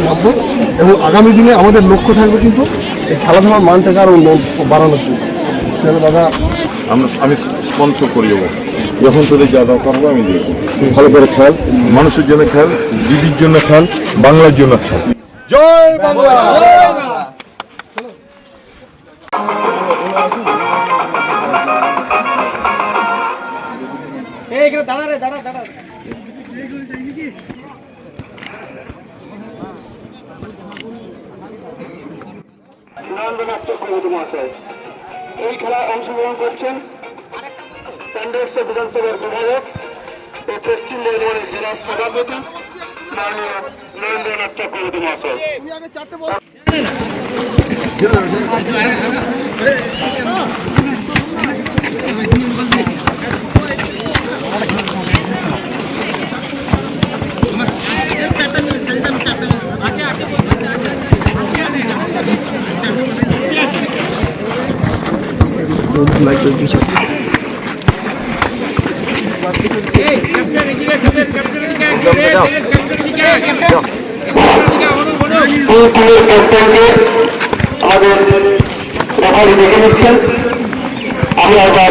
নামবো এবং আগামী দিনে আমাদের লক্ষ্য থাকবে কিন্তু এই খেলাধুলার মানটাকে আরও বাড়ানোর জন্য। সেটা দাদা আমি স্পন্সর করি যাবো, যখন তোদের যা দরকার হবে আমি দেখবো। ভালো করে খেল, মানুষের জন্য খেল, দিদির জন্য খেল, বাংলার জন্য খেল। জয় বাংলা। দাঁড়া রে দাঁড়া দাঁড়া। এই খেলায় অংশগ্রহণ করছেন চন্দ্রেশ্বর বিধানসভার বিধায়ক ও পশ্চিম বর্ধমানের জেলা সভাপতি মাননীয় নরেন্দ্রনাথ চক্রবর্তী মহাশয়। আমাদের রেফারি দেখে নিচ্ছেন। আমি আবার